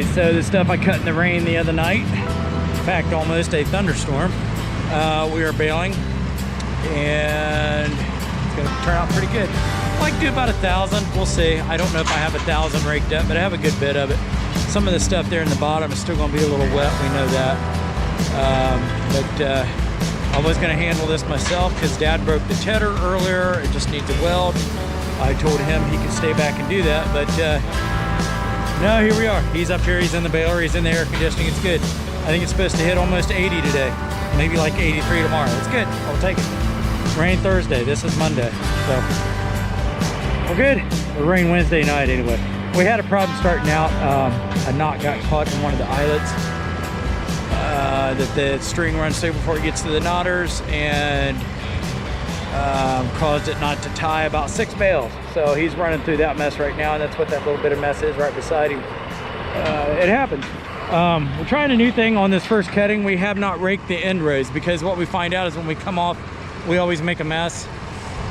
right, so the stuff I cut in the rain the other night, in fact, almost a thunderstorm, we are baling, and it's gonna turn out pretty good. I'd like to do about 1,000, we'll see. I don't know if I have 1,000 raked up, but I have a good bit of it. Some of the stuff there in the bottom is still gonna be a little wet, we know that. I was gonna handle this myself because Dad broke the tedder earlier, it just needs a weld. I told him he could stay back and do that, but no, here we are. He's up here, he's in the baler, he's in the air conditioning, it's good. I think it's supposed to hit almost 80 today, maybe like 83 tomorrow. It's good, I'll take it. Rain Thursday, this is Monday, so we're good. It rained Wednesday night anyway. We had a problem starting out. A knot got caught in one of the eyelets. That the string runs through before it gets to the knotters, and caused it not to tie about 6 bales. So he's running through that mess right now, and that's what that little bit of mess is right beside him. It happens. We're trying a new thing on this first cutting. We have not raked the end rows because what we find out is when we come off, we always make a mess,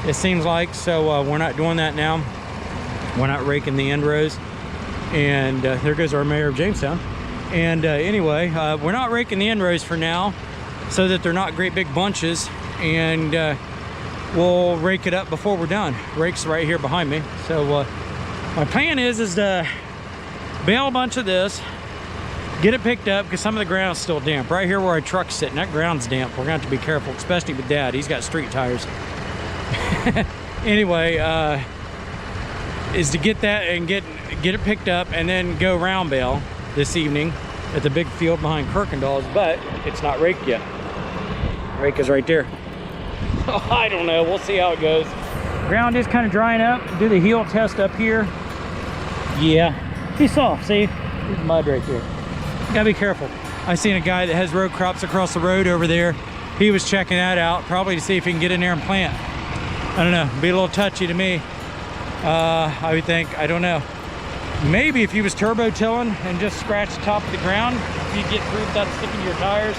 it seems like. So we're not doing that now. We're not raking the end rows. And there goes our mayor of Jamestown. And anyway, we're not raking the end rows for now so that they're not great big bunches, and we'll rake it up before we're done. Rake's right here behind me. So my plan is to bale a bunch of this, get it picked up because some of the ground's still damp. Right here where our truck's sitting, that ground's damp. We're gonna have to be careful, especially with Dad. He's got street tires. Anyway, is to get that and get it picked up and then go round bale this evening at the big field behind Kirkendall's, but it's not raked yet. Rake is right there. I don't know, we'll see how it goes. Ground is kind of drying up. Do the heel test up here. Yeah, he's soft, see? There's mud right there. Gotta be careful. I seen a guy that has row crops across the road over there. He was checking that out, probably to see if he can get in there and plant. I don't know, be a little touchy to me. I would think, I don't know. Maybe if he was turbo tilling and just scratch the top of the ground, if you get through without sticking to your tires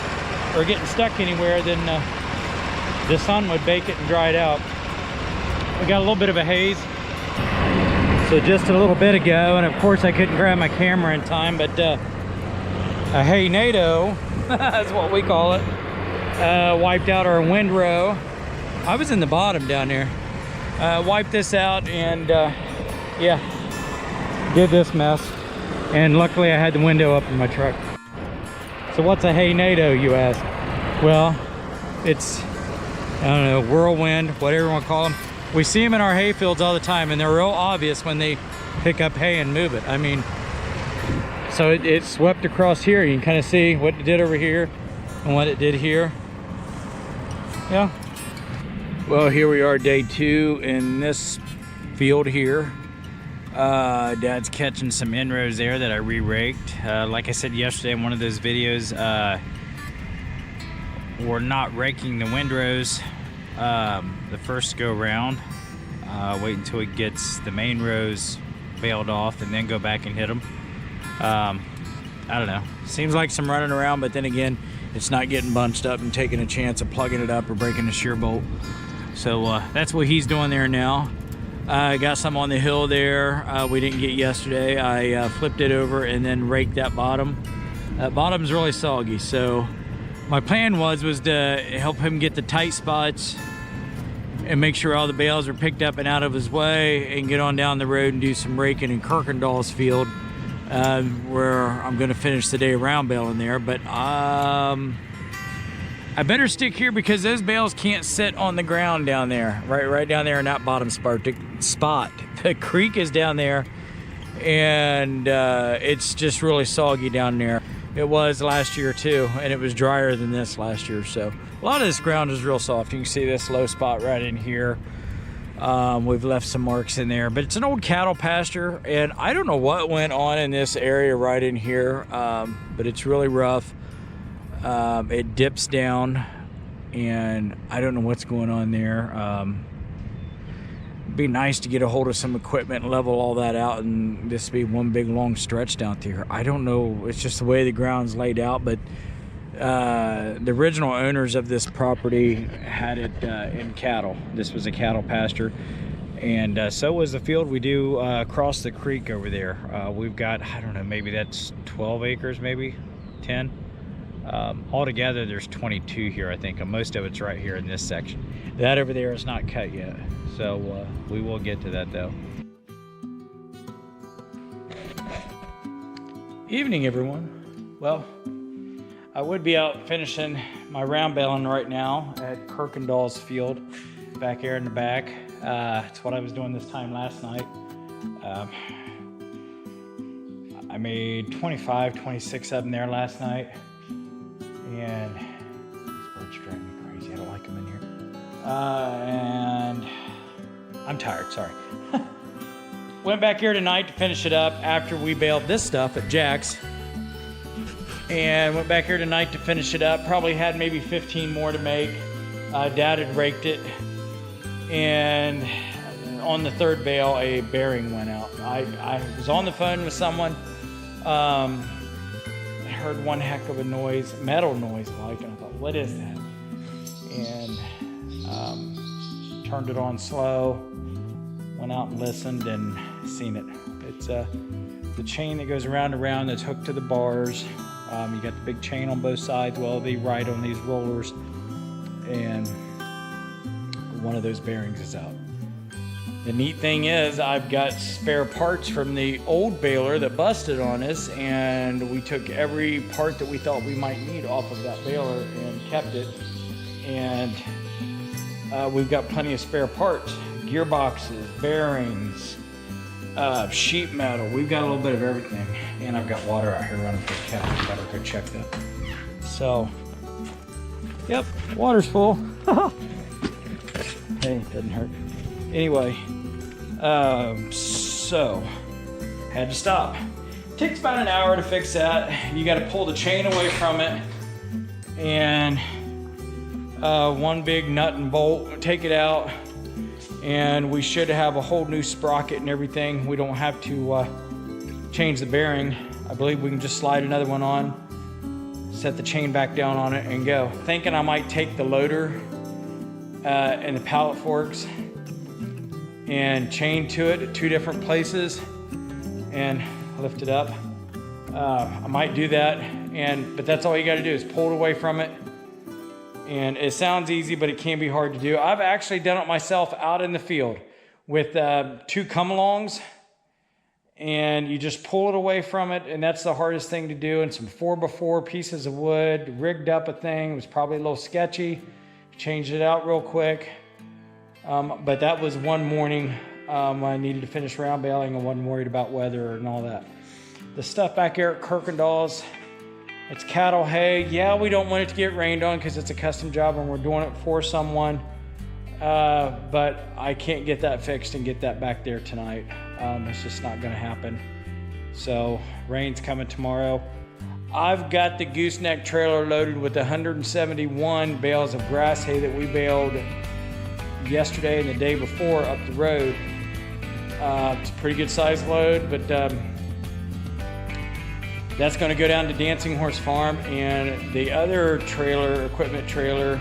or getting stuck anywhere, then the sun would bake it and dry it out. We got a little bit of a haze. So just a little bit ago, and of course I couldn't grab my camera in time, but a Haynado, that's what we call it, wiped out our windrow. I was in the bottom down there. Wiped this out and yeah, did this mess, and luckily I had the window up in my truck. So what's a Haynado, you ask? Well, it's, I don't know, whirlwind, whatever you want to call them. We see them in our hay fields all the time, and they're real obvious when they pick up hay and move it. I mean, so it swept across here. You can kind of see what it did over here and what it did here. Yeah. Well, here we are, day 2 in this field here. Dad's catching some inrows there that I re-raked. Like I said yesterday in one of those videos, we're not raking the windrows the first go round. Wait until it gets the main rows baled off and then go back and hit them. I don't know, seems like some running around, but then again, it's not getting bunched up and taking a chance of plugging it up or breaking a shear bolt. So that's what he's doing there now. I got some on the hill there we didn't get yesterday. I flipped it over and then raked that bottom. That bottom's really soggy, so my plan was to help him get the tight spots and make sure all the bales are picked up and out of his way, and get on down the road and do some raking in Kirkendall's field, where I'm going to finish the day round baling there. But I better stick here because those bales can't sit on the ground down there, right down there in that bottom spot. The creek is down there, and it's just really soggy down there. It was last year too, and it was drier than this last year. So a lot of this ground is real soft. You can see this low spot right in here. We've left some marks in there, but it's an old cattle pasture, and I don't know what went on in this area right in here, but it's really rough. It dips down, and I don't know what's going on there. It'd be nice to get a hold of some equipment and level all that out, and this be one big long stretch down there. I don't know, it's just the way the ground's laid out, but the original owners of this property had it in cattle. This was a cattle pasture, And so was the field we do across the creek over there. We've got, I don't know, maybe that's 12 acres, maybe 10. Altogether, there's 22 here, I think, and most of it's right here in this section. That over there is not cut yet, so we will get to that though. Evening, everyone. Well, I would be out finishing my round baling right now at Kirkendall's field, back here in the back. It's what I was doing this time last night. I made 25, 26 of them there last night. And these birds drive me crazy. I don't like them in here. And I'm tired, sorry. Went back here tonight to finish it up after we baled this stuff at Jack's. And went back here tonight to finish it up. Probably had maybe 15 more to make. Dad had raked it. And on the third bale, a bearing went out. I was on the phone with someone. I heard one heck of a noise, metal noise like, and I thought, what is that? And turned it on slow, went out and listened and seen it. It's the chain that goes around and around that's hooked to the bars. You got the big chain on both sides. Well, it'll be right on these rollers, and one of those bearings is out. The neat thing is I've got spare parts from the old baler that busted on us, and we took every part that we thought we might need off of that baler and kept it. And we've got plenty of spare parts, gearboxes, bearings, sheet metal. We've got a little bit of everything. And I've got water out here running for the cow. Better go check that. So, yep, water's full. Hey, doesn't hurt. Anyway, so had to stop. Takes about an hour to fix that. You got to pull the chain away from it, and one big nut and bolt. Take it out, and we should have a whole new sprocket and everything. We don't have to change the bearing. I believe we can just slide another one on, set the chain back down on it, and go. Thinking I might take the loader and the pallet forks and chain to it at 2 different places and lift it up. I might do that, but that's all you got to do is pull it away from it. And it sounds easy, but it can be hard to do. I've actually done it myself out in the field with 2 come-alongs, and you just pull it away from it, and that's the hardest thing to do. And some 4x4 pieces of wood, rigged up a thing. It was probably a little sketchy. Changed it out real quick. But that was one morning I needed to finish round baling and wasn't worried about weather and all that. The stuff back here at Kirkendall's, it's cattle hay. Yeah, we don't want it to get rained on because it's a custom job and we're doing it for someone. But I can't get that fixed and get that back there tonight. It's just not gonna happen. So rain's coming tomorrow. I've got the gooseneck trailer loaded with 171 bales of grass hay that we baled yesterday and the day before up the road. It's a pretty good size load, but that's going to go down to Dancing Horse Farm. And the other trailer, equipment trailer,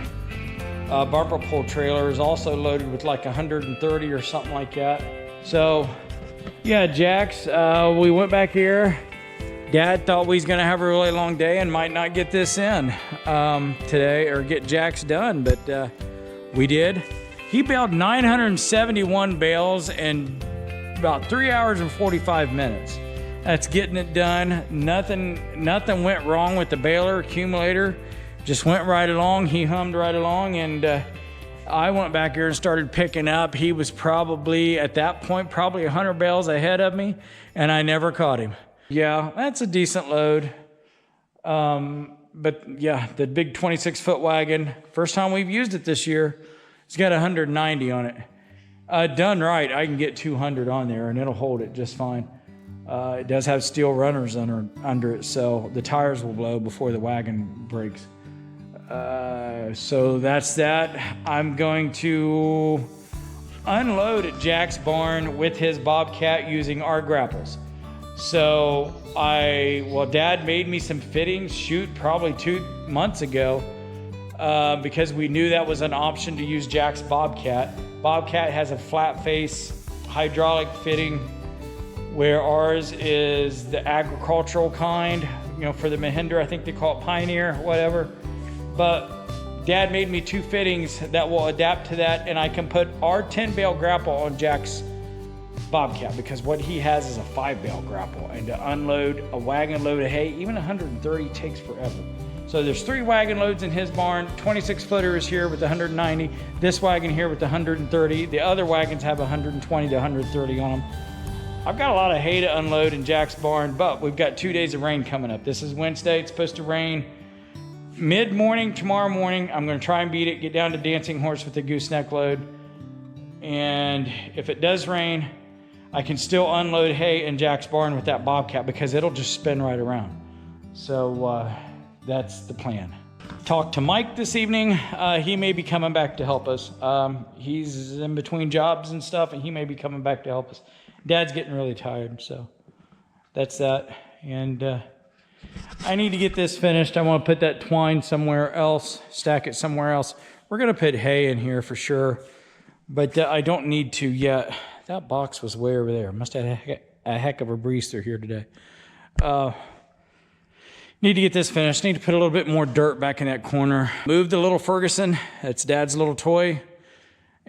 bumper pull trailer, is also loaded with like 130 or something like that. So yeah, Jack's, we went back here. Dad thought we was going to have a really long day and might not get this in today or get Jack's done, but we did. He baled 971 bales in about 3 hours and 45 minutes. That's getting it done. Nothing went wrong with the baler accumulator. Just went right along. He hummed right along, and I went back here and started picking up. He was probably, at that point, probably 100 bales ahead of me, and I never caught him. Yeah, that's a decent load. But yeah, the big 26-foot wagon, first time we've used it this year, it's got 190 on it. Done right, I can get 200 on there and it'll hold it just fine. It does have steel runners under it, so the tires will blow before the wagon breaks. So that's that. I'm going to unload at Jack's barn with his Bobcat using our grapples. So Dad made me some fittings, probably 2 months ago, because we knew that was an option to use Jack's Bobcat. Bobcat has a flat face hydraulic fitting, where ours is the agricultural kind, you know, for the Mahindra. I think they call it Pioneer, whatever. But Dad made me 2 fittings that will adapt to that, and I can put our 10-bale grapple on Jack's Bobcat, because what he has is a 5-bale grapple, and to unload a wagon load of hay, even 130, takes forever. So there's 3 wagon loads in his barn. 26 footer is here with 190. This wagon here with 130. The other wagons have 120 to 130 on them. I've got a lot of hay to unload in Jack's barn, but we've got 2 days of rain coming up. This is Wednesday. It's supposed to rain mid-morning tomorrow morning. I'm going to try and beat it, get down to Dancing Horse with the gooseneck load. And if it does rain, I can still unload hay in Jack's barn with that Bobcat, because it'll just spin right around. So that's the plan. Talked to Mike this evening. He may be coming back to help us. He's in between jobs and stuff, and he may be coming back to help us. Dad's getting really tired, so that's that. And I need to get this finished. I want to put that twine somewhere else, stack it somewhere else. We're going to put hay in here for sure, but I don't need to yet. That box was way over there. Must have had a heck of a breeze through here today. Need to get this finished. Need to put a little bit more dirt back in that corner. Move the little Ferguson. That's Dad's little toy.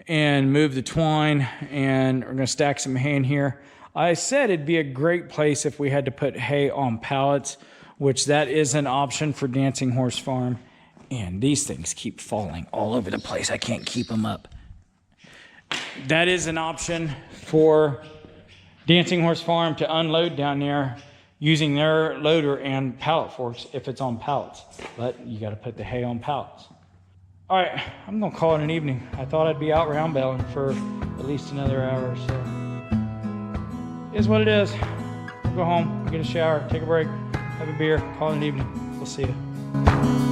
And move the twine. And we're going to stack some hay in here. I said it'd be a great place if we had to put hay on pallets, which that is an option for Dancing Horse Farm. And these things keep falling all over the place. I can't keep them up. That is an option for Dancing Horse Farm to unload down there using their loader and pallet forks if it's on pallets. But you got to put the hay on pallets. All right, I'm going to call it an evening. I thought I'd be out round belling for at least another hour or so. It is what it is. Go home, get a shower, take a break, have a beer, call it an evening. We'll see you.